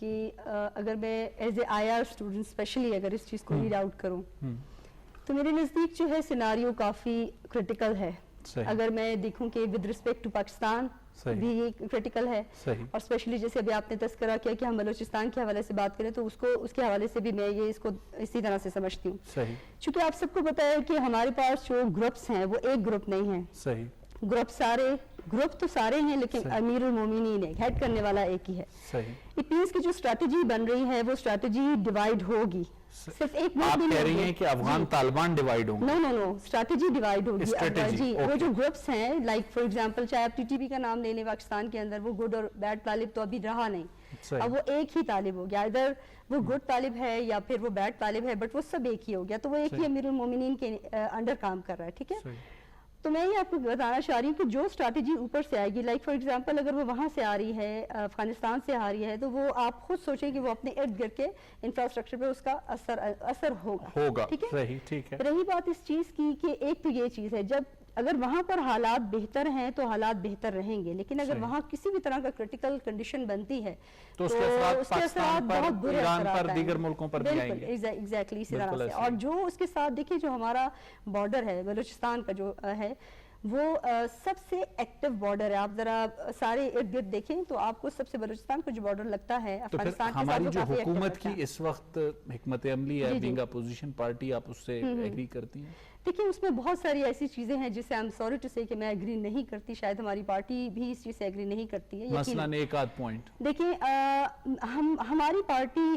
کہ اگر میں as a I R student specially اگر اس چیز کو ریڈ آؤٹ کروں تو میرے نزدیک جو ہے سیناریو کافی کرٹیکل ہے. اگر میں دیکھوں کہ ود ریسپیکٹ ٹو پاکستان بھی یہ کرٹیکل ہے, اور اسپیشلی جیسے ابھی آپ نے تذکرہ کیا کہ ہم بلوچستان کے حوالے سے بات کریں تو اس کے حوالے سے بھی میں یہ اس کو اسی طرح سے سمجھتی ہوں. چونکہ آپ سب کو پتہ ہے کہ ہمارے پاس جو گروپس ہیں وہ ایک گروپ نہیں ہیں. گروپ تو سارے ہیں لیکن امیر المومنین ہے, ہیڈ کرنے والا ایک ہی ہے. اٹ مینس کہ جو اسٹریٹجی بن رہی ہے وہ اسٹریٹجی ڈیوائیڈ ہوگی. صرف ایک آپ کہہ رہی ہیں کہ افغان طالبان ڈیوائیڈ ہوں گے؟ نو اسٹریٹجی ڈیوائیڈ ہوگی. جی وہ جو گروپس ہیں لائک فار ایگزامپل چاہے آپ ٹی ٹی پی کا نام لے لیں پاکستان کے اندر, وہ گڈ اور بیڈ طالب تو ابھی رہا نہیں. اب وہ ایک ہی طالب ہو گیا, ادھر وہ گڈ طالب ہے یا پھر وہ بیڈ طالب ہے, بٹ وہ سب ایک ہی ہو گیا. تو وہ ایک ہی امیر المومنین کے انڈر کام کر رہا ہے. ٹھیک ہے, تو میں یہ آپ کو بتانا چاہ رہی ہوں کہ جو اسٹریٹجی اوپر سے آئے گی, لائک فار ایگزامپل اگر وہ وہاں سے آ رہی ہے, افغانستان سے آ رہی ہے, تو وہ آپ خود سوچیں کہ وہ اپنے ارد گرد کے انفراسٹرکچر پہ اس کا اثر ہوگا. ٹھیک ہے, رہی بات اس چیز کی کہ ایک تو یہ چیز ہے, جب اگر وہاں پر حالات بہتر ہیں تو حالات بہتر رہیں گے, لیکن اگر وہاں کسی بھی طرح کا کرٹیکل کنڈیشن بنتی ہے تو اس کے اثرات بہت برے اثرات ہیں دیگر ملکوں پر بھی آئیں گے. ایگزیکٹلی اسی طرح سے. اور جو اس کے ساتھ دیکھیں جو ہمارا بارڈر ہے بلوچستان کا جو ہے وہ سب سے ایکٹیو بارڈر ہے. آپ ذرا سارے ارد گرد دیکھیں تو آپ کو سب سے بلوچستان کو جو بارڈر لگتا ہے افغانستان کے ساتھ, ہماری جو حکومت کی اس وقت حکمت عملی ہے بینگ اپوزیشن پارٹی, آپ اس سے ایگری کرتی ہیں؟ دیکھیں اس میں بہت ساری ایسی چیزیں ہیں جس سے I'm sorry to say کہ میں ایگری نہیں کرتی, شاید ہماری پارٹی بھی اس چیز سے ایگری نہیں کرتی ہے. مثلاً ایک آدھ پوائنٹ دیکھیں, ہماری پارٹی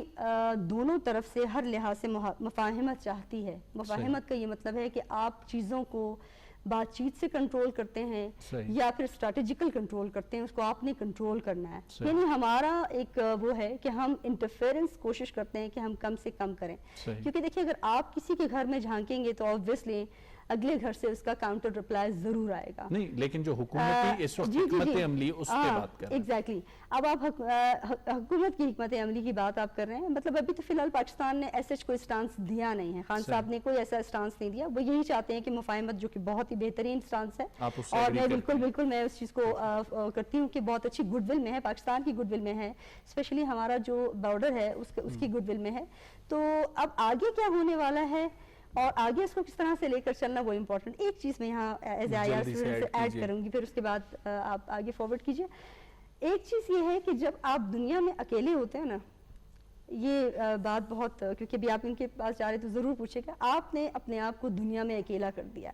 دونوں طرف سے ہر لحاظ سے مفاہمت چاہتی ہے. مفاہمت کا یہ مطلب ہے کہ آپ چیزوں کو بات چیت سے کنٹرول کرتے ہیں یا پھر اسٹریٹجیکل کنٹرول کرتے ہیں, اس کو آپ نے کنٹرول کرنا ہے. یعنی ہمارا ایک وہ ہے کہ ہم انٹرفیرنس کوشش کرتے ہیں کہ ہم کم سے کم کریں, کیونکہ دیکھیں اگر آپ کسی کے گھر میں جھانکیں گے تو obviously اگلے گھر سے اس کا کاؤنٹر ریپلائی ضرور آئے گا. نہیں, لیکن جو حکومتی اس وقت حکمت عملی اس پہ بات کر رہے ہیں. ایگزیکٹلی, اب آپ حکومت کی حکمت عملی کی بات آپ کر رہے ہیں, مطلب ابھی تو فی الحال پاکستان نے ایسے کوئی سٹانس دیا نہیں ہے. خان صاحب نے کوئی ایسا سٹانس نہیں دیا. وہ یہی چاہتے ہیں کہ مفاہمت, جو کہ بہت ہی بہترین سٹانس ہے, اور میں بالکل میں اس چیز کو کرتی ہوں کہ بہت اچھی گڈ ول میں ہے, پاکستان کی گڈ ول میں ہے, اسپیشلی ہمارا جو بارڈر ہے اس کی گڈ ول میں ہے. تو اب آگے کیا ہونے والا ہے اور آگے اس کو کس طرح سے لے کر چلنا, وہ امپورٹنٹ. ایک چیز میں یہاں as a I R student سے ایڈ کروں گی, پھر اس کے بعد آپ آگے فارورڈ کیجئے. ایک چیز یہ ہے کہ جب آپ دنیا میں اکیلے ہوتے ہیں نا, یہ بات بہت, کیونکہ ابھی آپ ان کے پاس جا رہے تو ضرور پوچھے گا, آپ نے اپنے آپ کو دنیا میں اکیلا کر دیا.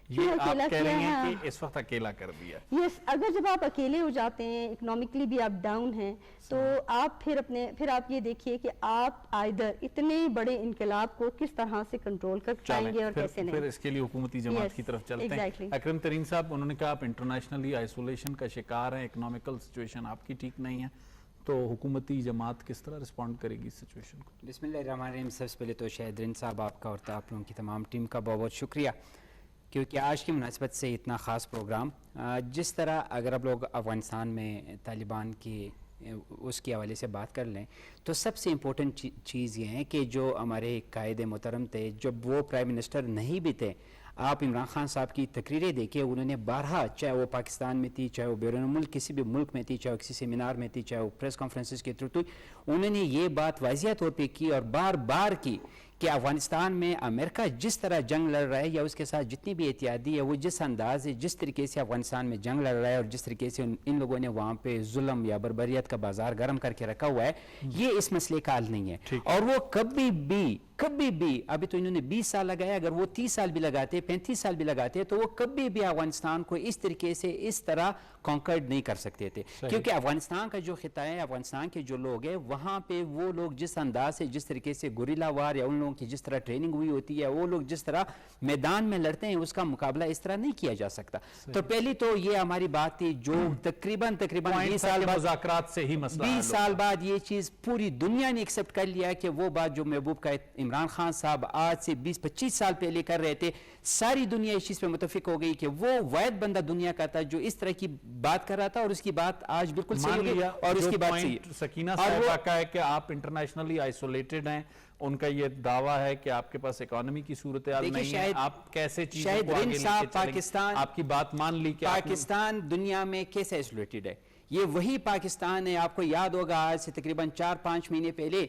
یہ آپ کہہ رہے ہیں کہ اس وقت اکیلا کر دیا. یس, اگر جب آپ اکیلے ہو جاتے ہیں, اکنامکلی بھی آپ ڈاؤن ہیں, تو آپ پھر آپ یہ دیکھیے کہ آپ آئیدر اتنے بڑے انقلاب کو کس طرح سے کنٹرول کر پائیں گے اور کیسے نہیں. پھر اس کے لیے حکومتی جماعت کی طرف چلتے ہیں. اکرم ترین صاحب, انہوں نے کہا آپ انٹرنیشنلی آئسولیشن کا شکار ہیں, اکنامیکل سچویشن آپ کی ٹھیک نہیں ہے, تو حکومتی جماعت کس طرح رسپونڈ کرے گی اس سچویشن کو؟ بسم اللہ الرحمن الرحیم. سب سے پہلے تو شاہد رین صاحب آپ کا اور آپ لوگوں کی تمام ٹیم کا بہت بہت شکریہ, کیونکہ آج کی مناسبت سے اتنا خاص پروگرام. جس طرح اگر آپ لوگ افغانستان میں طالبان کی اس کے حوالے سے بات کر لیں تو سب سے امپورٹنٹ چیز یہ ہے کہ جو ہمارے قائد محترم تھے, جب وہ پرائم منسٹر نہیں بھی تھے, آپ عمران خان صاحب کی تقریریں دیکھیں, انہوں نے بارہا, چاہے وہ پاکستان میں تھی, چاہے وہ بیرون ملک کسی بھی ملک میں تھی, چاہے وہ کسی سیمینار میں تھی, چاہے وہ پریس کانفرنسز کے تھرو, انہوں نے یہ بات واضح طور پہ کی اور بار بار کی کہ افغانستان میں امریکہ جس طرح جنگ لڑ رہا ہے یا اس کے ساتھ جتنی بھی احتیاطی ہے, وہ جس انداز ہے, جس طریقے سے افغانستان میں جنگ لڑ رہا ہے اور جس طریقے سے ان لوگوں نے وہاں پہ ظلم یا بربریت کا بازار گرم کر کے رکھا ہوا ہے, یہ اس مسئلے کا حل نہیں ہے. اور وہ کبھی بھی ابھی تو انہوں نے 20 سال لگایا, اگر وہ 30 سال بھی لگاتے, 35 سال بھی لگاتے, تو وہ کبھی بھی افغانستان کو اس طریقے سے اس طرح کانکرڈ نہیں کر سکتے تھے. کیونکہ افغانستان کا جو خطہ ہے, افغانستان کے جو لوگ ہیں, وہاں پہ وہ لوگ جس انداز سے, جس طریقے سے گوریلا وار یا ان لوگوں کی جس طرح ٹریننگ ہوئی ہوتی ہے, وہ لوگ جس طرح میدان میں لڑتے ہیں, اس کا مقابلہ اس طرح نہیں کیا جا سکتا. تو پہلی تو یہ ہماری بات تھی, جو تقریباً 20 سال بعد, مذاکرات سے ہی مسئلہ 20 سال بعد یہ چیز پوری دنیا نے ایکسپٹ کر لیا کہ وہ بات جو محبوب کا عمران خان صاحب آج سے 20-25 سال پہلے کر رہے تھے, ساری دنیا اس چیز پہ متفق ہو گئی کہ وہ واحد بندہ دنیا کا تھا جو اس طرح کی بات کر رہا تھا, اور اس کی بات آج بالکل صحیح ہو گئی. اور اس کی بات صحیح ہے. سکینہ صاحبہ کا ہے کہ آپ انٹرنیشنلی آئسولیٹڈ ہیں, ان کا یہ دعویٰ ہے کہ آپ کے پاس اکانومی کی صورتحال نہیں ہے, آپ کیسے چیزوں کو آگے لے کے چلیں گے؟ آپ کی بات مان لی کہ پاکستان دنیا میں کیسے آئسولیٹڈ ہے, یہ وہی پاکستان ہے. آپ کو یاد ہوگا آج سے تقریباً 4-5 مہینے پہلے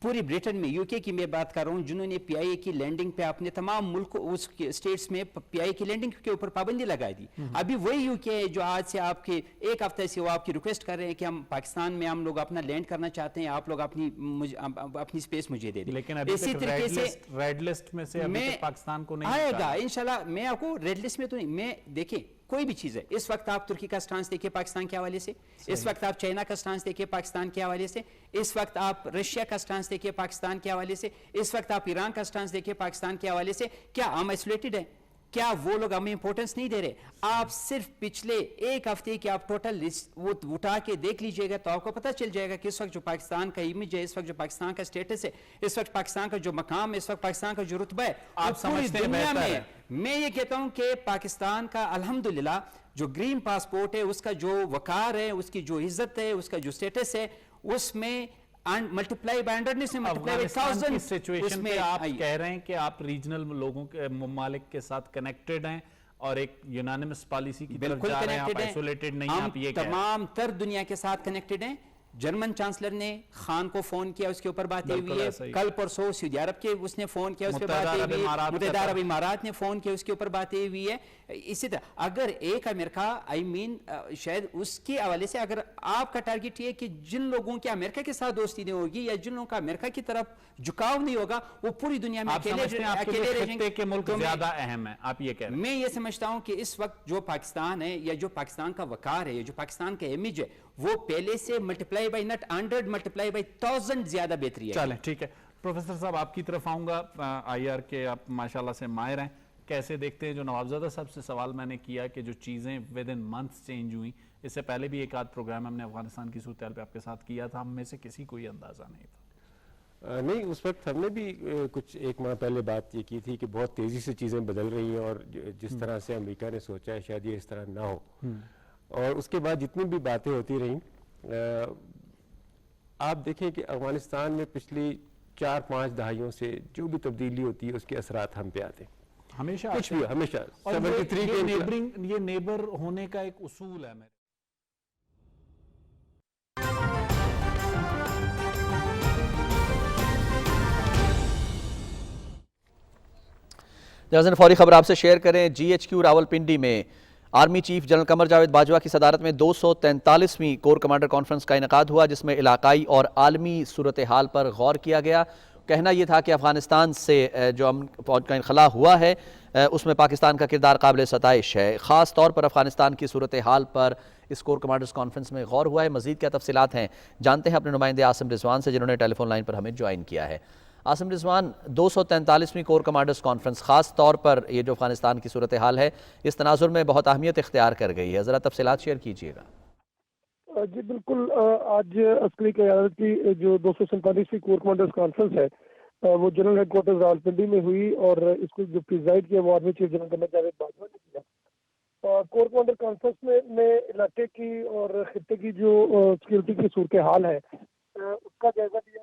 پوری برٹن میں UK کی میں بات کر رہا ہوں جنہوں نے PIA کی لینڈنگ پہ اپنے تمام ملک اس اسٹیٹس میں PIA کی لینڈنگ کے اوپر پابندی لگائی دی. ابھی وہی UK ہے جو آج سے آپ کے ایک ہفتے سے وہ آپ کی ریکویسٹ کر رہے ہیں کہ ہم پاکستان میں ہم لوگ اپنا لینڈ کرنا چاہتے ہیں, آپ لوگ اپنی اسپیس مجھے دے دیں. لیکن اسی طریقے سے ریڈ لسٹ میں سے ابھی تک پاکستان کو نہیں آئے گا انشاءاللہ. میں آپ کو ریڈ لسٹ میں تو نہیں, میں دیکھیں کوئی بھی چیز ہے, اس وقت آپ ترکی کا سٹانس دیکھیں پاکستان کے حوالے سے, اس وقت آپ چائنا کا سٹانس دیکھیں پاکستان کے حوالے سے, اس وقت آپ رشیا کا سٹانس دیکھیں پاکستان کے حوالے سے, اس وقت آپ ایران کا سٹانس دیکھیں پاکستان کے حوالے سے. کیا ہم آئسولیٹڈ ہیں؟ کیا وہ لوگ ہمیں امپورٹنس نہیں دے رہے؟ آپ صرف پچھلے ایک ہفتے کی آپ ٹوٹل وہ اٹھا کے دیکھ لیجئے گا تو آپ کو پتہ چل جائے گا کہ اس وقت جو پاکستان کا امیج ہے, اس وقت جو پاکستان کا سٹیٹس ہے, اس وقت پاکستان کا جو مقام ہے, اس وقت پاکستان کا جو رتبہ ہے, آپ سمجھتے ہیں دنیا بہتر ہے. میں یہ کہتا ہوں کہ پاکستان کا الحمدللہ جو گرین پاسپورٹ ہے, اس کا جو وقار ہے, اس کی جو عزت ہے, اس کا جو سٹیٹس ہے, اس میں ملٹیپلائی بائی 100 سے ملٹیپلائی بائی 1000 کی سچویشن میں آپ کہہ رہے ہیں کہ آپ ریجنل لوگوں کے ممالک کے ساتھ کنیکٹڈ ہیں اور ایک یونانیمس پالیسی کی طرف جا رہے ہیں, آپ آئسولیٹڈ نہیں ہیں, آپ یہ کہہ رہے ہیں. تمام تر دنیا کے ساتھ کنیکٹڈ ہیں. جرمن چانسلر نے خان کو فون کیا, اس کے اوپر باتیں ہوئی ہے. کل پرسوں سعودی عرب کے اس نے فون کیا, اس پہ باتیں ہوئی ہے. متحدہ عرب امارات نے فون کیا, اس کے اوپر باتیں ہوئی ہے. اسی طرح اگر ایک امریکہ شاید اس کے حوالے سے اگر آپ کا ٹارگٹ یہ ہے کہ جن لوگوں کے امریکہ کے ساتھ دوستی نہیں ہوگی یا جن لوگوں کا امریکہ کی طرف جھکاؤ نہیں ہوگا وہ پوری دنیا میں اکیلے رہیں گے, ملک زیادہ اہم ہے, آپ یہ کہہ رہے ہیں. میں یہ سمجھتا ہوں کہ اس وقت جو پاکستان ہے یا جو پاکستان کا وقار ہے یا جو پاکستان کا امیج ہے وہ پہلے سے ملٹیپلائی بائی نٹ 100 ملٹیپلائی بائی 1000 زیادہ بہتری ہے. چلیں ٹھیک ہے. پروفیسر صاحب آپ کی طرف آؤں گا. IR کے آپ ماشاءاللہ سے ماہر ہیں, کیسے دیکھتے ہیں جو نوابزادہ صاحب سے سوال میں نے کیا کہ جو چیزیں ود ان منتھس چینج ہوئیں, اس سے پہلے بھی ایک آدھ پروگرام ہم نے افغانستان کی صورتحال پہ آپ کے ساتھ کیا تھا, ہم میں سے کسی کو یہ اندازہ نہیں تھا. نہیں, اس وقت ہم نے بھی کچھ ایک ماہ پہلے بات یہ کی تھی کہ بہت تیزی سے چیزیں بدل رہی ہیں اور جس طرح سے امریکہ نے سوچا ہے شاید یہ اس طرح نہ ہو. اور اس کے بعد جتنی بھی باتیں ہوتی رہیں, آپ دیکھیں کہ افغانستان میں پچھلی 4-5 دہائیوں سے جو بھی تبدیلی ہوتی ہے اس کے اثرات ہم پہ آتے ہیں ہمیشہ, کچھ بھی ہمیشہ. یہ نیبر ہونے کا ایک اصول ہے. ناظرین فوری خبر آپ سے شیئر کریں. GHQ راولپنڈی میں army chief general Qamar Javed Bajwa کی صدارت میں 243ویں کور کمانڈر کانفرنس کا انعقاد ہوا, جس میں علاقائی اور عالمی صورتحال پر غور کیا گیا. کہنا یہ تھا کہ افغانستان سے جو امن فوج کا انخلا ہوا ہے اس میں پاکستان کا کردار قابل ستائش ہے. خاص طور پر افغانستان کی صورتحال پر اس کور کمانڈرز کانفرنس میں غور ہوا ہے. مزید کیا تفصیلات ہیں جانتے ہیں اپنے نمائندے عاصم رضوان سے, جنہوں نے ٹیلی فون لائن پر ہمیں جوائن کیا ہے. عاصم رضوان, 243ویں کور کمانڈرز کانفرنس خاص طور پر یہ جو افغانستان کی صورتحال ہے اس تناظر میں بہت اہمیت اختیار کر گئی ہے, ذرا تفصیلات شیئر کیجیے گا. جی بالکل, آج عسکری قیادت کی جو 247ویں کور کمانڈرز کانفرنس ہے وہ جنرل ہیڈ کوارٹرز راولپنڈی میں ہوئی اور اس کو جو پریزائڈ کیا وہ army chief general Qamar Javed Bajwa نے کیا. کور کمانڈر کانفرنس میں علاقے کی اور خطے کی جو سیکورٹی کی صورتحال ہے اس کا جائزہ لیا.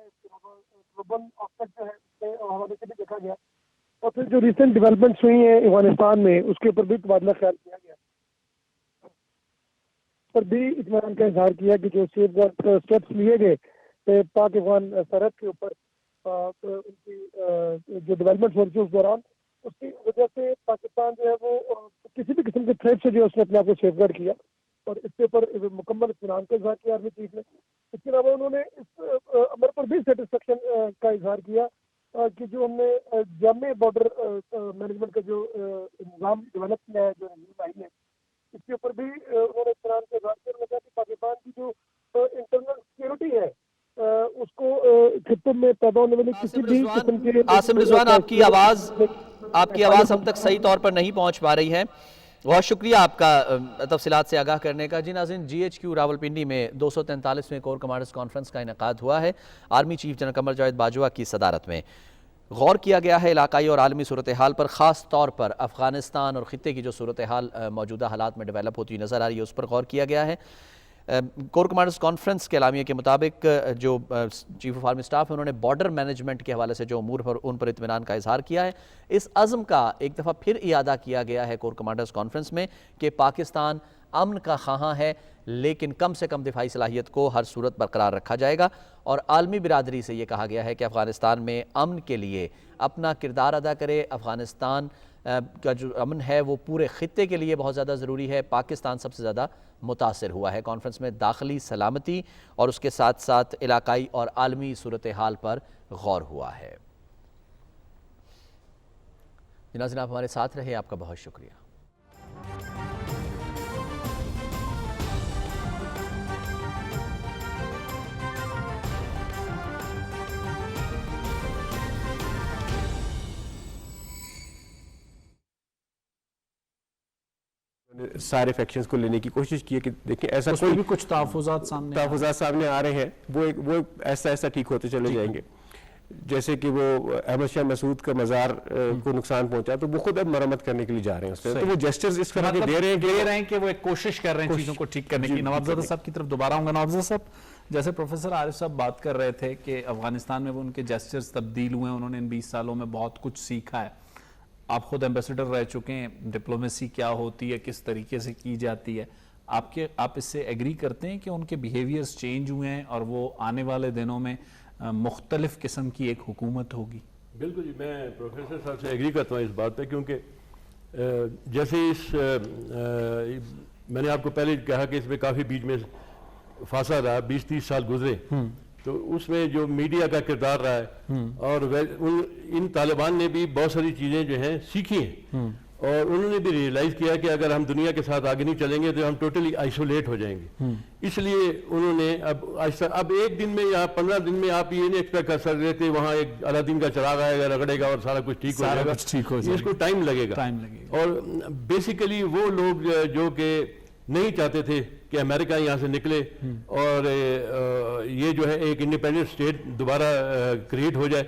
گلوبل آسپیکٹ جو ہے اس کے حوالے سے بھی دیکھا گیا اور پھر جو ریسنٹ ڈیولپمنٹس ہوئی ہیں افغانستان میں اس کے اوپر بھی تبادلہ خیال کیا گیا. پر بھی اطمینان کا اظہار کیا کہ جو سیف گارڈ اسٹیپس لیے گئے پاک افغان سرحد کے اوپر ان کی جو ڈیولپمنٹ ہو رہی تھی اس دوران, اس کی وجہ سے پاکستان جو ہے وہ کسی بھی قسم کے تھریٹ سے جو ہے اس نے اپنے آپ کو سیف گارڈ کیا اور اس کے اوپر مکمل اطمینان کا اظہار کیا آرمی چیف نے. اس کے علاوہ انہوں نے اس امر پر بھی سیٹسفیکشن کا اظہار کیا کہ جو ہم نے جامع بارڈر مینجمنٹ کا جو نظام ڈیولپ کیا ہے, جو رجیم آئی ہے, اس کے اوپر بھی انہوں نے اطمینان کا اظہار کیا. کہ پاکستان کی جو انٹرنل سیکورٹی ہے اس کو خطے میں پیدا ہونے والی کسی بھی قسم کے. عاصم رضوان, آپ کی آواز ہم تک صحیح طور پر نہیں پہنچ پا رہی ہے. بہت شکریہ آپ کا تفصیلات سے آگاہ کرنے کا. جی ناظرین, GHQ راولپنڈی میں 243ویں کور کمانڈرز کانفرنس کا انعقاد ہوا ہے. Army chief general Qamar Javed Bajwa کی صدارت میں غور کیا گیا ہے علاقائی اور عالمی صورتحال پر, خاص طور پر افغانستان اور خطے کی جو صورتحال موجودہ حالات میں ڈیولپ ہوتی نظر آ رہی ہے اس پر غور کیا گیا ہے. کور کمانڈرز کانفرنس کے اعلامیے کے مطابق جو چیف آف آرمی سٹاف ہے انہوں نے بارڈر مینجمنٹ کے حوالے سے جو امور پر ان پر اطمینان کا اظہار کیا ہے. اس عزم کا ایک دفعہ پھر اعادہ کیا گیا ہے کور کمانڈرز کانفرنس میں کہ پاکستان امن کا خواہاں ہے، لیکن کم سے کم دفاعی صلاحیت کو ہر صورت برقرار رکھا جائے گا، اور عالمی برادری سے یہ کہا گیا ہے کہ افغانستان میں امن کے لیے اپنا کردار ادا کرے۔ افغانستان کا جو امن ہے وہ پورے خطے کے لیے بہت زیادہ ضروری ہے، پاکستان سب سے زیادہ متاثر ہوا ہے۔ کانفرنس میں داخلی سلامتی اور اس کے ساتھ ساتھ علاقائی اور عالمی صورتحال پر غور ہوا ہے۔ ناظرین، آپ ہمارے ساتھ رہے، آپ کا بہت شکریہ۔ سارے فیکشنز کو لینے کی کوشش کی ہے کہ دیکھیں ایسا کوئی بھی کچھ تحفظات سامنے آ رہے ہیں، وہ ایسا ٹھیک ہوتے چلے جائیں گے۔ جیسے کہ وہ احمد شاہ مسعود کا مزار کو نقصان پہنچا تو وہ خود اب مرمت کرنے کے لیے جا رہے ہیں اس پہ، تو وہ جسٹرز اس طرح کے دے رہے ہیں کہ وہ ایک کوشش کر رہے ہیں چیزوں کو ٹھیک کرنے کی۔ نواب زادہ صاحب کی طرف دوبارہ ہوں گا۔ نواب زادہ صاحب، جیسے پروفیسر عارف صاحب بات کر رہے تھے کہ افغانستان میں وہ ان کے جسٹرز تبدیل ہوئے ہیں، انہوں نے ان 20 سالوں میں بہت کچھ سیکھا ہے۔ آپ خود ایمبیسڈر رہ چکے ہیں، ڈپلومیسی کیا ہوتی ہے، کس طریقے سے کی جاتی ہے، آپ اس سے ایگری کرتے ہیں کہ ان کے بیہیویئرز چینج ہوئے ہیں اور وہ آنے والے دنوں میں مختلف قسم کی ایک حکومت ہوگی؟ بالکل جی، میں پروفیسر صاحب سے ایگری کرتا ہوں اس بات پہ، کیونکہ جیسے میں نے آپ کو پہلے کہا کہ اس میں کافی بیچ میں فاصلہ رہا، 20-30 سال گزرے، تو اس میں جو میڈیا کا کردار رہا ہے اور ان طالبان نے بھی بہت ساری چیزیں جو ہیں سیکھی ہیں، اور انہوں نے بھی ریئلائز کیا کہ اگر ہم دنیا کے ساتھ آگے نہیں چلیں گے تو ہم ٹوٹلی آئسولیٹ ہو جائیں گے۔ اس لیے انہوں نے اب ایک دن میں یا 15 دن میں آپ یہ نہیں ایکسپیکٹ کر سکتے کہ وہاں ایک الادین کا چراغ آئے گا، رگڑے گا اور سارا کچھ ٹھیک ہو جائے گا۔ اس کو ٹائم لگے گا، اور بیسیکلی وہ لوگ جو کہ نہیں چاہتے تھے کہ امریکہ یہاں سے نکلے اور یہ جو ہے ایک انڈیپینڈنٹ اسٹیٹ دوبارہ کریٹ ہو جائے،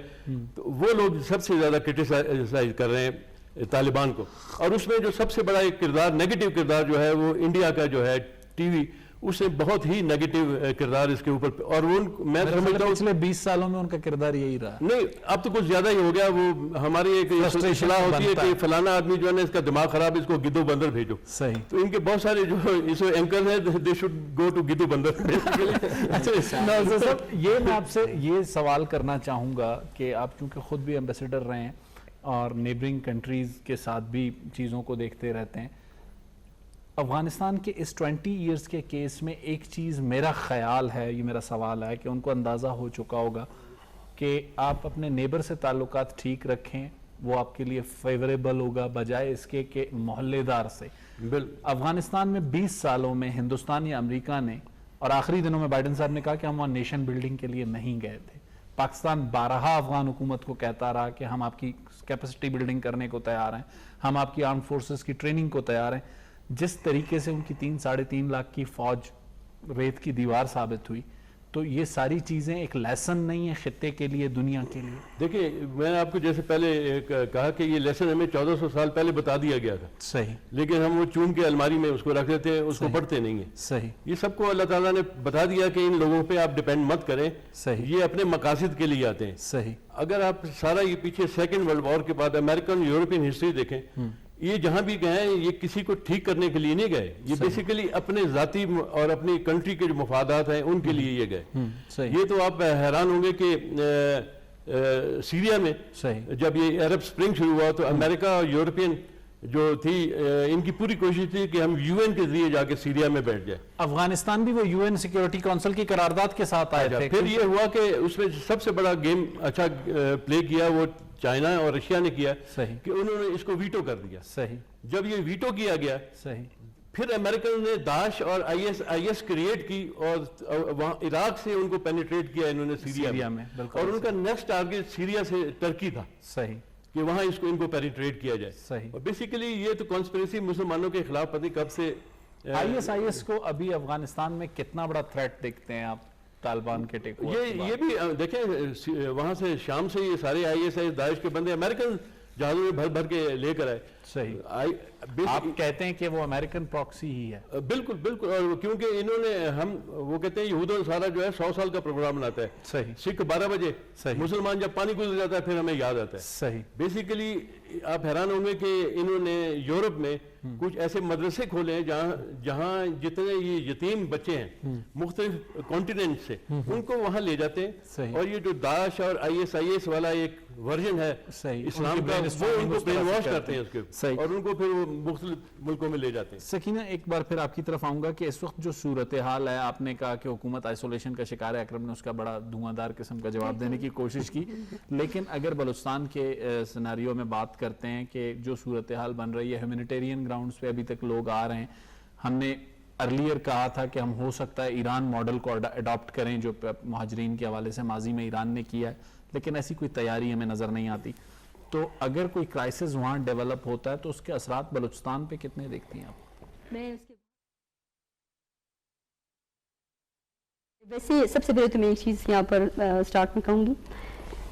تو وہ لوگ سب سے زیادہ کرٹیسائز کر رہے ہیں طالبان کو۔ اور اس میں جو سب سے بڑا ایک کردار، نیگیٹو کردار جو ہے، وہ انڈیا کا جو ہے ٹی وی، اس نے بہت ہی نیگیٹو کردار اس کے اوپر، اور وہ میں سمجھتا ہوں پچھلے 20 سالوں میں ان کا کردار یہی رہا۔ نہیں، اب تو کچھ زیادہ ہی ہو گیا۔ وہ ہماری ایک اصطلاح ہوتی ہے کہ فلانا آدمی جو ہے اس کا دماغ خراب، اس کو گدو بندر بھیجو۔ صحیح۔ تو ان کے بہت سارے جو اس اینکر ہیں، دے شوڈ گو ٹو گدو بندر۔ یہ میں آپ سے یہ سوال کرنا چاہوں گا کہ آپ چونکہ خود بھی ایمبیسڈر رہے ہیں اور نیبرنگ کنٹریز کے ساتھ بھی چیزوں کو دیکھتے رہتے ہیں، افغانستان کے اس 20 ایئرز کے کیس میں ایک چیز میرا خیال ہے، یہ میرا سوال ہے کہ ان کو اندازہ ہو چکا ہوگا کہ آپ اپنے نیبر سے تعلقات ٹھیک رکھیں، وہ آپ کے لیے فیوریبل ہوگا بجائے اس کے کہ محلے دار سے۔ افغانستان میں 20 سالوں میں ہندوستان یا امریکہ نے، اور آخری دنوں میں بائیڈن صاحب نے کہا کہ ہم وہاں نیشن بلڈنگ کے لیے نہیں گئے تھے۔ پاکستان بارہا افغان حکومت کو کہتا رہا کہ ہم آپ کی کیپیسٹی بلڈنگ کرنے کو تیار ہیں، ہم آپ کی آرم فورسز کی ٹریننگ کو تیار ہیں۔ جس طریقے سے ان کی 3-3.5 لاکھ کی فوج ریت کی دیوار ثابت ہوئی، تو یہ ساری چیزیں ایک لیسن نہیں ہے خطے کے لیے، دنیا کے لیے؟ دیکھیں، میں نے آپ کو جیسے پہلے کہا کہ یہ لیسن ہمیں 1400 سال پہلے بتا دیا گیا تھا، صحیح، لیکن ہم وہ چون کے الماری میں اس کو رکھ دیتے ہیں، اس کو پڑھتے نہیں ہیں۔ صحیح، یہ سب کو اللہ تعالیٰ نے بتا دیا کہ ان لوگوں پہ آپ ڈیپینڈ مت کریں، صحیح، یہ اپنے مقاصد کے لیے آتے ہیں۔ صحیح۔ اگر آپ سارا یہ پیچھے سیکنڈ ورلڈ وار کے بعد امریکن یورپین ہسٹری دیکھیں، یہ جہاں بھی گئے یہ کسی کو ٹھیک کرنے کے لیے نہیں گئے، یہ بیسیکلی اپنے ذاتی اور اپنی کنٹری کے جو مفادات ہیں ان کے لیے یہ گئے۔ یہ تو آپ حیران ہوں گے کہ سیریا میں جب یہ عرب سپرنگ شروع ہوا تو امریکہ اور یورپین جو تھی، ان کی پوری کوشش تھی کہ ہم یو این کے ذریعے جا کے سیریا میں بیٹھ جائے۔ افغانستان بھی وہ یو این سیکیورٹی کونسل کی قرارداد کے ساتھ آئے تھے۔ پھر یہ ہوا کہ اس میں سب سے بڑا گیم اچھا پلے کیا وہ چائنا اور رشیا نے کیا کہ انہوں نے اس کو ویٹو کر دیا۔ صحیح۔ جب یہ ویٹو کیا گیا، صحیح، پھر امریکن نے داعش اور آئی ایس کریٹ کی، اور وہاں عراق سے ان کو پینیٹریٹ کیا انہوں نے سیریا میں، اور ان کا نیکسٹ ٹارگیٹ سیریا سے ترکی تھا، صحیح، کہ وہاں اس کو ان کو پینیٹریٹ کیا جائے۔ صحیح۔ اور بیسیکلی یہ تو کانسپریسی مسلمانوں کے خلاف پتہ کب سے۔ آئی ایس کو ابھی افغانستان میں کتنا بڑا تھریٹ دیکھتے ہیں آپ طالبان کے ٹیک اوور؟ یہ بھی دیکھیں، وہاں سے شام سے یہ سارے آئی ایس داعش کے بندے امریکن جہازوں میں بھر بھر کے لے کر آئے۔ صحیح آپ کہتے ہیں کہ وہ امریکن پراکسی ہی ہے. بالکل بالکل, اور کیونکہ انہوں نے وہ کہتے ہیں یہود و نصارہ جو ہے 100 سال کا پروگرام بناتا ہے. صحیح. سکھ 12 بجے, مسلمان جب پانی گزر جاتا ہے پھر ہمیں یاد آتا ہے. صحیح. بیسیکلی آپ حیران ہوں گے کہ انہوں نے یورپ میں کچھ ایسے مدرسے کھولے ہیں جہاں جتنے یہ یتیم بچے ہیں مختلف کانٹیننٹ سے ان کو وہاں لے جاتے ہیں, اور یہ جو داعش اور IS والا ایک ورژن ہے اسلام کا وہ ان کو برین واش کرتے ہیں اس کے, اور ان کو پھر وہ مختلف ملکوں میں لے جاتے ہیں. سکینہ ایک بار پھر آپ کی طرف آؤں گا کہ اس وقت جو صورتحال ہے, آپ نے کہا کہ حکومت آئسولیشن کا شکار ہے, اکرم نے اس کا بڑا دھواں دار قسم کا جواب دینے کی کوشش کی, لیکن اگر بلوچستان کے سیناریو میں بات کرتے ہیں کہ جو صورتحال بن رہی ہے ہیومینیٹیرین گراؤنڈز پہ ابھی تک لوگ آ رہے ہیں, ہم نے ارلیئر کہا تھا کہ ہم ہو سکتا ہے ایران ماڈل کو اڈاپٹ کریں جو مہاجرین کے حوالے سے ماضی میں ایران نے کیا ہے, لیکن ایسی کوئی تیاری ہمیں نظر نہیں آتی. تو اگر کوئی کرائسس وہاں ڈیولپ ہوتا ہے تو اس کے اثرات بلوچستان پہ کتنے دیکھتی ہیں آپ؟ میں اس کے ویسے سب سے پہلے تو میں ایک چیز یہاں پر سٹارٹ میں کہوں گی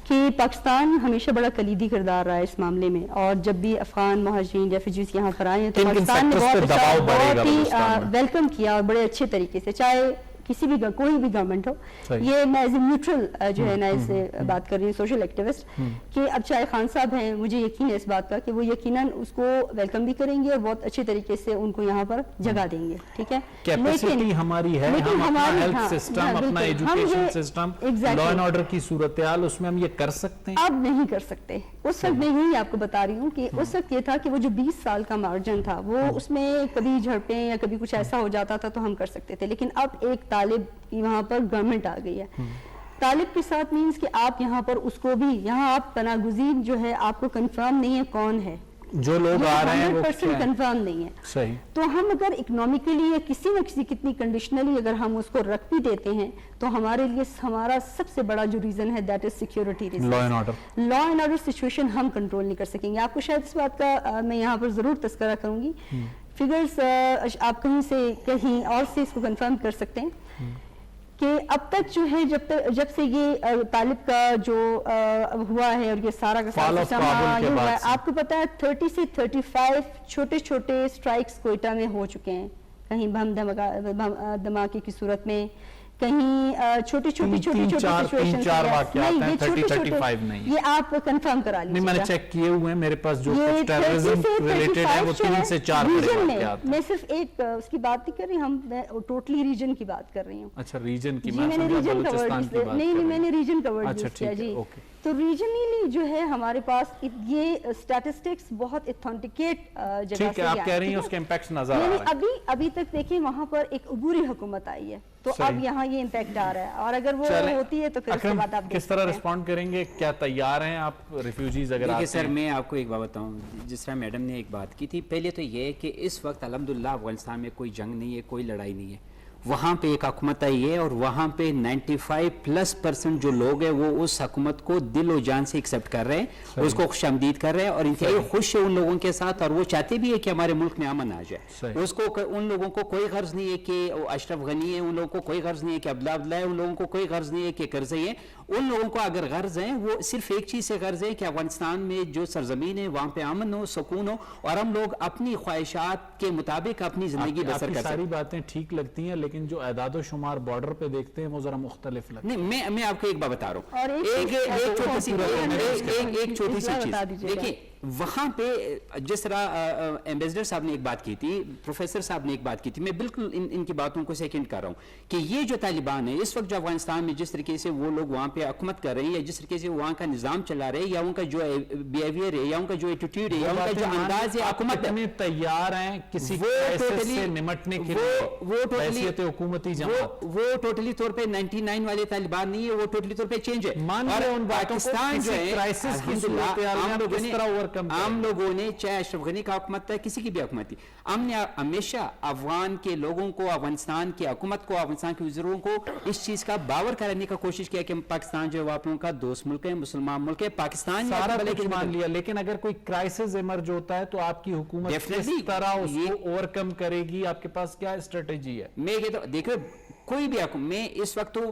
کہ پاکستان ہمیشہ بڑا کلیدی کردار رہا ہے اس معاملے میں, اور جب بھی افغان مہاجرین ریفیوجیز یہاں پر آئے ہیں تو پاکستان نے بہت ہی ویلکم کیا اور بڑے اچھے طریقے سے, چاہے کسی بھی کوئی بھی گورنمنٹ ہو. یہ میں ایز اے نیوٹرل جو ہے نا اس سے بات کر رہی ہوں, سوشل ایکٹیوسٹ, کہ اب چاہے خان صاحب ہیں, مجھے یقین ہے اس بات کا کہ وہ یقیناً اس کو ویلکم بھی کریں گے اور بہت اچھے طریقے سے ان کو یہاں پر جگہ دیں گے. ٹھیک ہے, کیپیسٹی ہماری ہے, ہم اپنا ہیلتھ سسٹم, اپنا education system, law and order کی صورتحال, اس میں ہم یہ کر سکتے ہیں؟ اب نہیں کر سکتے. اس وقت میں یہی آپ کو بتا رہی ہوں کہ اس وقت یہ تھا کہ وہ جو 20 سال کا مارجن تھا وہ اس میں کبھی جھڑپیں یا کبھی کچھ ایسا ہو جاتا تھا تو ہم کر سکتے تھے, لیکن اب ایک طالب کی وہاں پر گورنمنٹ آ گئی ہے. طالب کے ساتھ مینس کہ آپ یہاں پر اس کو بھی, یہاں آپ پناہ گزین جو ہے آپ کو کنفرم نہیں ہے کون ہے, جو لوگ آ رہے ہیں وہ 100% کنفرم نہیں ہے. صحیح. تو ہم اگر اکنامکلی یا کسی نہ کسی کتنی کنڈیشنلی اگر ہم اس کو رکھ بھی دیتے ہیں تو ہمارے لیے ہمارا سب سے بڑا جو ریزن ہے that is security reason. Law and order situation ہم کنٹرول نہیں کر سکیں گے. آپ کو شاید اس بات کا میں یہاں پر ضرور تذکرہ کروں گی, فگرز آپ کہیں سے کہیں اور سے اس کو کنفرم کر سکتے ہیں کہ اب تک جو ہے جب سے یہ طالب کا جو ہوا ہے اور یہ سارا کا سارا سسٹم ہوا ہے, آپ کو پتا ہے 30 سے 35 چھوٹے چھوٹے سٹرائکس کوئٹہ میں ہو چکے ہیں, کہیں بم دھماکے کی صورت میں, کہیں چھوٹی یہ آپ کنفرم کرا لیجیے. میں نے چیک کیے ہوئے ہیں, میرے پاس جو ٹیررزم ریلیٹڈ ہے وہ 3 سے 4 واقعات. میں صرف ایک اس کی بات نہیں کر رہی, ہم ٹوٹلی ریجن کی بات کر رہی ہوں. اچھا ریجن کی, میں نے ریجن کا ورڈ نہیں میں نے ریجن کا ورڈ یوز کیا جی. تو ریجنلی جو ہے ہمارے پاس یہ اسٹیٹسٹکس بہت اتھینٹیکیٹ جگہ سے, ٹھیک ہے, آپ کہہ رہی ہیں اس کے امپیکٹس نظر آ رہے ہیں. ابھی تک دیکھیں وہاں پر ایک عبوری حکومت آئی ہے تو اب یہاں یہ امپیکٹ آ رہا ہے, اور اگر وہ ہوتی ہے تو پھر اس کے بعد آپ کس طرح رسپونڈ کریں گے, کیا تیار ہیں آپ ریفیوجیز اگر آتے ہیں؟ سر میں آپ کو ایک بات بتاؤں, جس طرح میڈم نے ایک بات کی تھی, پہلے تو یہ ہے کہ اس وقت الحمدللہ افغانستان میں کوئی جنگ نہیں ہے, کوئی لڑائی نہیں ہے, وہاں پہ ایک حکومت آئی ہے اور وہاں پہ 95% جو لوگ ہیں وہ اس حکومت کو دل و جان سے ایکسپٹ کر رہے ہیں, اس کو خوش آمدید کر رہے ہیں اور انتہائی خوش ہے ان لوگوں کے ساتھ, اور وہ چاہتے بھی ہے کہ ہمارے ملک میں امن آ جائے. اس کو ان لوگوں کو کوئی غرض نہیں ہے کہ اشرف غنی ہے, ان لوگوں کو کوئی غرض نہیں ہے کہ عبداللہ ہے, ان لوگوں کو کوئی غرض نہیں ہے کہ کرزئی ہے. ان لوگوں کو اگر غرض ہیں وہ صرف ایک چیز سے غرض ہے کہ افغانستان میں جو سرزمین ہے وہاں پہ امن ہو, سکون ہو, اور ہم لوگ اپنی خواہشات کے مطابق اپنی زندگی بسر کر سکیں. ساری باتیں ٹھیک لگتی ہیں, لیکن جو اعداد و شمار بارڈر پہ دیکھتے ہیں وہ ذرا مختلف لگتا ہے. نہیں, میں آپ کو ایک بات بتا رہا ہوں, ایک چھوٹی سی چیز دیکھیں, وہاں پہ جس طرح ایمبیسڈر صاحب نے ایک بات کی تھی, پروفیسر صاحب نے ایک بات کی تھی, میں بالکل ان کی باتوں کو سیکنڈ کر رہا ہوں کہ یہ جو طالبان ہے اس وقت جو افغانستان میں جس طریقے سے وہ لوگ وہاں پہ حکومت کر رہے ہیں, یا جس طریقے سے وہاں کا نظام چلا رہے ہیں, یا ان کا جو بیہیویئر ہے, یا ان کا جو ایٹیٹیوڈ ہے, یا ان کا جو انداز ہے حکومت میں تیار ہیں کسی کرائسس سے نمٹنے کے لیے حیثیت حکومتی جماعت, وہ ٹوٹلی طور پہ 99 والے طالبان نہیں ہے, وہ ٹوٹلی طور پہ چینج ہے. اور پاکستان جو ہے عام لوگوں نے, چاہے اشرف غنی کا حکومت تھا, کسی کی بھی حکومت تھی, ہم نے ہمیشہ افغان کے لوگوں کو, افغانستان کی حکومت کو, افغانستان کے وزیروں کو اس چیز کا باور کرانے کا کوشش کیا کہ پاکستان جو ہے وہ آپ لوگوں کا دوست ملک ہے, مسلمان ملک ہے. پاکستان سارا کچھ مان لیا, لیکن اگر کوئی کرائسس ایمرج ہوتا ہے تو آپ کی حکومت کس طرح اس کو اوور کم کرے گی, آپ کے پاس کیا اسٹریٹجی ہے؟ میں کہتا ہوں دیکھو, کوئی بھی حکومت, میں اس وقت تو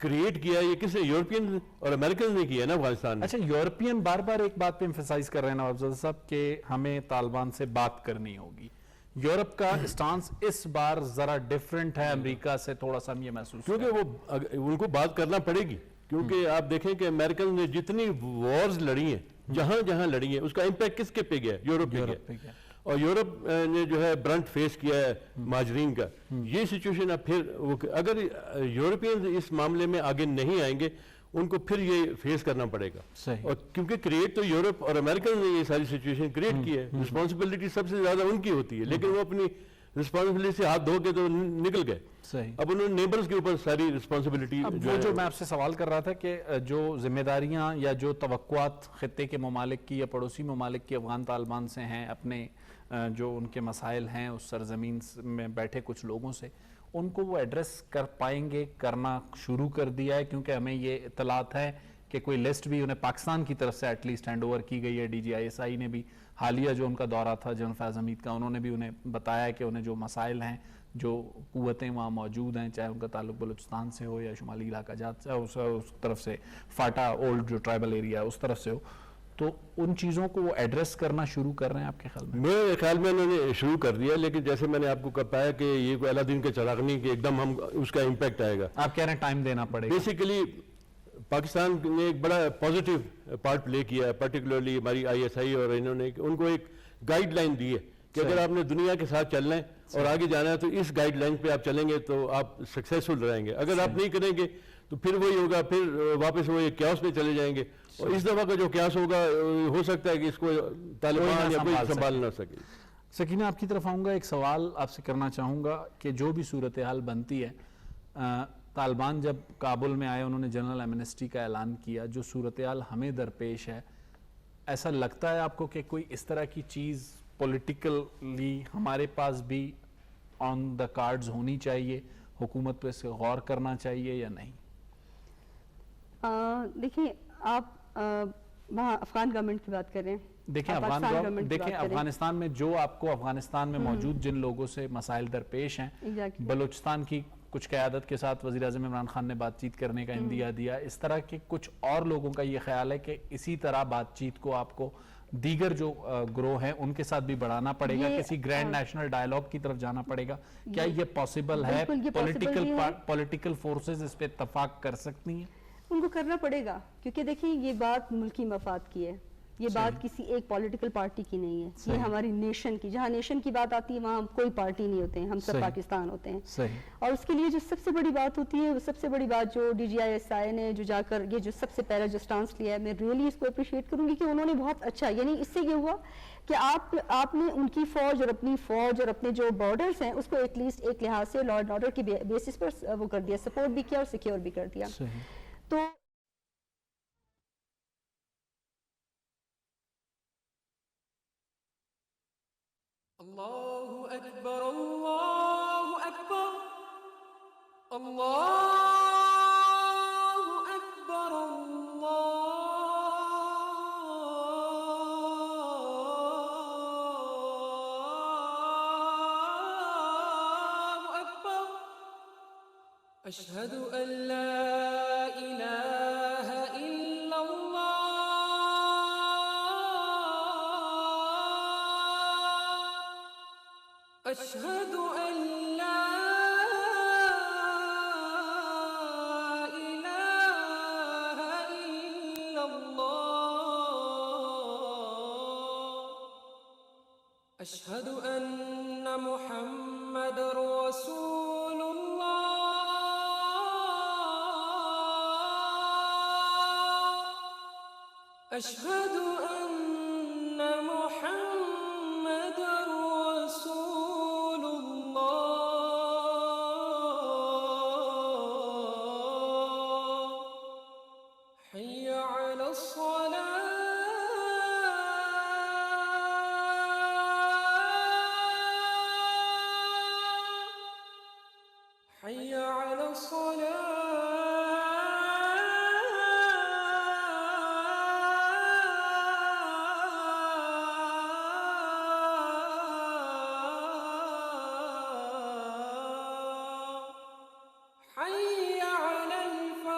کریٹ کیا یہ کس نے؟ یورپین اور امریکن نے کیا نا افغانستان میں. اچھا یورپین بار بار ایک بات پہ ایمفیسائز کر رہے ہیں نواب زادہ صاحب کہ ہمیں طالبان سے بات کرنی ہوگی. یورپ کا اسٹانس اس بار ذرا ڈیفرنٹ ہے امریکہ سے, تھوڑا سا ہم یہ محسوس کیونکہ وہ ان کو بات کرنا پڑے گی, کیونکہ آپ دیکھیں کہ امریکن نے جتنی وارز لڑی ہیں جہاں جہاں لڑی ہیں اس کا امپیکٹ کس کے پہ گیا؟ یورپ پہ گیا. اور یورپ نے جو ہے برنٹ فیس کیا ہے مہاجرین کا. یہ سچویشن اب پھر اگر یورپین اس معاملے میں آگے نہیں آئیں گے ان کو پھر یہ فیس کرنا پڑے گا. اور کیونکہ کریٹ تو یورپ اور امریکن نے یہ ساری سچویشن کریٹ کی ہے, رسپانسبلٹی سب سے زیادہ ان کی ہوتی ہے, لیکن وہ اپنی رسپانسبلٹی سے ہاتھ دھو کے تو نکل گئے. اب انہوں نے نیبرز کے اوپر ساری رسپانسبلٹی. جو میں آپ سے سوال کر رہا تھا کہ جو ذمہ داریاں یا جو توقعات خطے کے ممالک کی یا پڑوسی ممالک کی افغان طالبان سے ہیں, اپنے جو ان کے مسائل ہیں اس سرزمین میں بیٹھے کچھ لوگوں سے, ان کو وہ ایڈریس کر پائیں گے؟ کرنا شروع کر دیا ہے؟ کیونکہ ہمیں یہ اطلاعات ہے کہ کوئی لسٹ بھی انہیں پاکستان کی طرف سے ایٹ لیسٹ ہینڈ اوور کی گئی ہے. D G I S I نے بھی حالیہ جو ان کا دورہ تھا جنرل فیض حمید کا, انہوں نے بھی انہیں بتایا کہ انہیں جو مسائل ہیں, جو قوتیں وہاں موجود ہیں, چاہے ان کا تعلق بلوچستان سے ہو یا شمالی علاقہ جات سے, اس طرف سے فاٹا اولڈ جو ٹرائبل ایریا اس طرف سے ہو, تو ان چیزوں کو وہ ایڈریس کرنا شروع کر رہے ہیں آپ کے خیال میں؟ میرے خیال میں انہوں نے شروع کر دیا, لیکن جیسے میں نے آپ کو بتایا کہ یہ کوئی اللہ دین کے چراغ نہیں کہ ایک دم ہم اس کا امپیکٹ آئے گا. آپ کہہ رہے ہیں ٹائم دینا پڑے گا. بیسیکلی پاکستان نے ایک بڑا پازیٹیو پارٹ پلے کیا ہے, پرٹیکولرلی ہماری آئی ایس آئی, اور انہوں نے ان کو ایک گائیڈ لائن دی ہے کہ اگر آپ نے دنیا کے ساتھ چلنا ہے اور آگے جانا ہے تو اس گائیڈ لائن پہ آپ چلیں گے تو آپ سکسیسفل رہیں گے. اگر آپ نہیں کریں گے تو پھر وہی ہوگا, پھر واپس وہ کیاس میں چلے جائیں گے. اور اس دفعہ کا جو کیاس ہوگا ہو سکتا ہے کہ اس کو طالبان یا کوئی سنبھال نہ سکے. سکینہ آپ کی طرف آؤں گا, ایک سوال آپ سے کرنا چاہوں گا کہ جو بھی صورتحال بنتی ہے, طالبان جب کابل میں آئے انہوں نے جنرل ایمنسٹی کا اعلان کیا, جو صورتحال ہمیں درپیش ہے, ایسا لگتا ہے آپ کو کہ کوئی اس طرح کی چیز پولیٹیکلی ہمارے پاس بھی آن دا کارڈز ہونی چاہیے, حکومت پہ اس سے غور کرنا چاہیے یا نہیں؟ دیکھیں آپ وہاں افغان گورنمنٹ کی بات کر رہے ہیں. دیکھیں افغانستان میں جو آپ کو افغانستان میں موجود جن لوگوں سے مسائل درپیش ہیں, بلوچستان کی کچھ قیادت کے ساتھ وزیر اعظم عمران خان نے بات چیت کرنے کا عندیہ دیا, اس طرح کے کچھ اور لوگوں کا یہ خیال ہے کہ اسی طرح بات چیت کو آپ کو دیگر جو گروہ ہیں ان کے ساتھ بھی بڑھانا پڑے گا, کسی گرینڈ نیشنل ڈائیلاگ کی طرف جانا پڑے گا. کیا یہ پاسبل ہے؟ پولیٹیکل فورسز اس پہ اتفاق کر سکتی ہیں؟ ان کو کرنا پڑے گا, کیونکہ دیکھیں یہ بات ملکی مفاد کی ہے, یہ بات کسی ایک پولیٹیکل پارٹی کی نہیں ہے, یہ ہماری نیشن کی, جہاں نیشن کی بات آتی ہے وہاں کوئی پارٹی نہیں ہوتے ہیں, ہم سب پاکستان ہوتے ہیں. اور اس کے لیے جو سب سے بڑی بات ہوتی ہے, وہ سب سے بڑی بات جو D G I S I نے جو جا کر یہ جو سب سے پہلا جو سٹانس لیا ہے, میں ریئلی اس کو اپریشیٹ کروں گی کہ انہوں نے بہت اچھا, یعنی اس سے یہ ہوا کہ آپ نے ان کی فوج اور اپنی فوج اور اپنے جو بارڈرز ہیں اس کو ایٹ لیسٹ ایک لحاظ سے لا اینڈ آرڈر کی بیسس پر وہ کر دیا, سپورٹ بھی کیا اور سیکیور بھی کر دیا. تو اللہ اکبر اللہ اکبر اللہ اکبر اللہ اکبر اشہد ان لا الہ الا اللہ اشہد ان لا الہ الا اللہ اشہد ان محمد رسول اللہ اشہد ان محمد رسول اللہ حی علی الصلاة حی علی الصلاة حي على الفلاح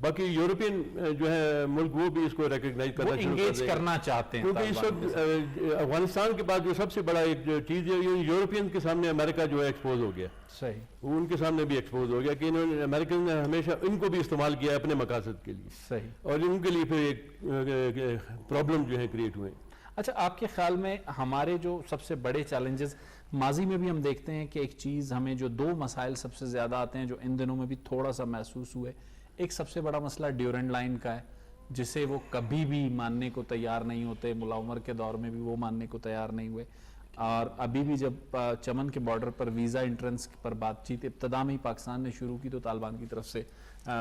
باقی یورپین جو ہے ملک وہ بھی اس کو ریکگنائز کرنا شروع کر انگیج دیں گے، کرنا چاہتے ہیں کیونکہ اس وقت افغانستان کے بعد جو سب سے بڑا ایک چیز ہے یہ یورپین کے سامنے امریکہ جو ہے ایکسپوز ہو گیا، صحیح، وہ ان کے سامنے بھی ایکسپوز ہو گیا کہ انہوں نے امریکن نے ہمیشہ ان کو بھی استعمال کیا ہے اپنے مقاصد کے لیے، صحیح، اور ان کے لیے پھر ایک پرابلم جو ہے کریٹ ہوئے۔ اچھا، آپ کے خیال میں ہمارے جو سب سے بڑے چیلنجز ماضی میں بھی ہم دیکھتے ہیں کہ ایک چیز ہمیں جو دو مسائل سب سے زیادہ آتے ہیں جو ان دنوں میں بھی تھوڑا سا محسوس ہوئے، ایک سب سے بڑا مسئلہ ڈیورنڈ لائن کا ہے جسے وہ کبھی بھی ماننے کو تیار نہیں ہوتے، ملا عمر کے دور میں بھی وہ ماننے کو تیار نہیں ہوئے، اور ابھی بھی جب چمن کے بارڈر پر ویزا انٹرنس پر بات چیت ابتدا میں ہی پاکستان نے شروع کی تو طالبان کی طرف سے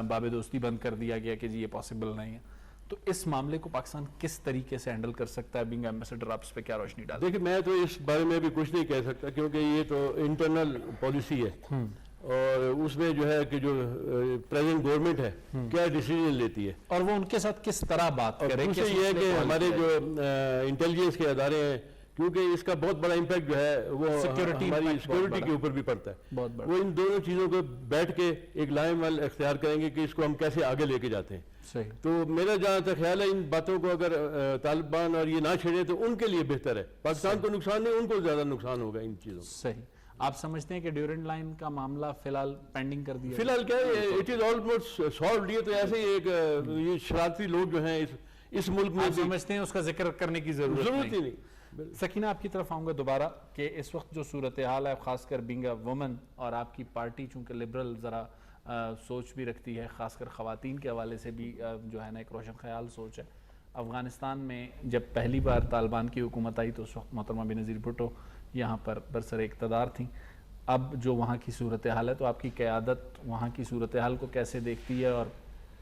باب دوستی بند کر دیا گیا کہ جی یہ پاسبل نہیں ہے، تو اس معاملے کو پاکستان کس طریقے سے ہینڈل کر سکتا ہے؟ بینگ ایمبیسڈر آپ اس پہ کیا روشنی ڈالیں؟ دیکھیں میں تو اس بارے میں بھی کچھ نہیں کہہ سکتا کیونکہ یہ تو انٹرنل پالیسی ہے، اور اس میں جو ہے کہ جو پریزنٹ گورنمنٹ ہے کیا ڈیسیجن لیتی ہے، اور وہ ان کے ساتھ کس طرح بات کرے؟ دوسرے یہ ہے کہ ہمارے جو انٹیلیجنس کے ادارے ہیں، کیونکہ اس کا بہت بڑا امپیکٹ جو ہے وہ ہماری سیکورٹی کے اوپر بھی پڑتا ہے، وہ ان دونوں چیزوں کو بیٹھ کے ایک لائن وال اختیار کریں گے کہ اس کو ہم کیسے آگے لے کے جاتے ہیں۔ تو میرا جہاں تک خیال ہے ان باتوں کو اگر طالبان اور یہ نہ چھیڑے تو ان کے لیے بہتر ہے، پاکستان کو نقصان نہیں، ان کو زیادہ نقصان ہوگا ان چیزوں سے۔ صحیح، آپ سمجھتے ہیں کہ ڈیورنڈ لائن کا معاملہ فی الحال پینڈنگ کر دیا؟ فی الحال کیا ہے، اٹ از آلموسٹ سالوڈ، یہ تو ایسے ہی ایک یہ شرارتی لوگ جو ہیں اس ملک میں سمجھتے ہیں اس کا ذکر کرنے کی ضرورت ہی نہیں۔ سکینہ آپ کی طرف آؤں گا دوبارہ کہ اس وقت جو صورتحال ہے خاص کر بینگ اے وومن، اور آپ کی پارٹی چونکہ لبرل ذرا سوچ بھی رکھتی ہے، خاص کر خواتین کے حوالے سے بھی جو ہے نا ایک روشن خیال سوچ ہے، افغانستان میں جب پہلی بار طالبان کی حکومت آئی تو اس وقت محترمہ بینظیر بھٹو یہاں پر برسر اقتدار تھیں، اب جو وہاں کی صورتحال ہے تو آپ کی قیادت وہاں کی صورتحال کو کیسے دیکھتی ہے اور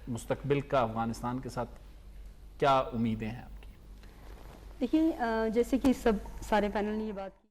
مستقبل کا افغانستان کے ساتھ کیا امیدیں ہیں آپ کی؟ دیکھیں جیسے کہ سارے پینل نے یہ بات کی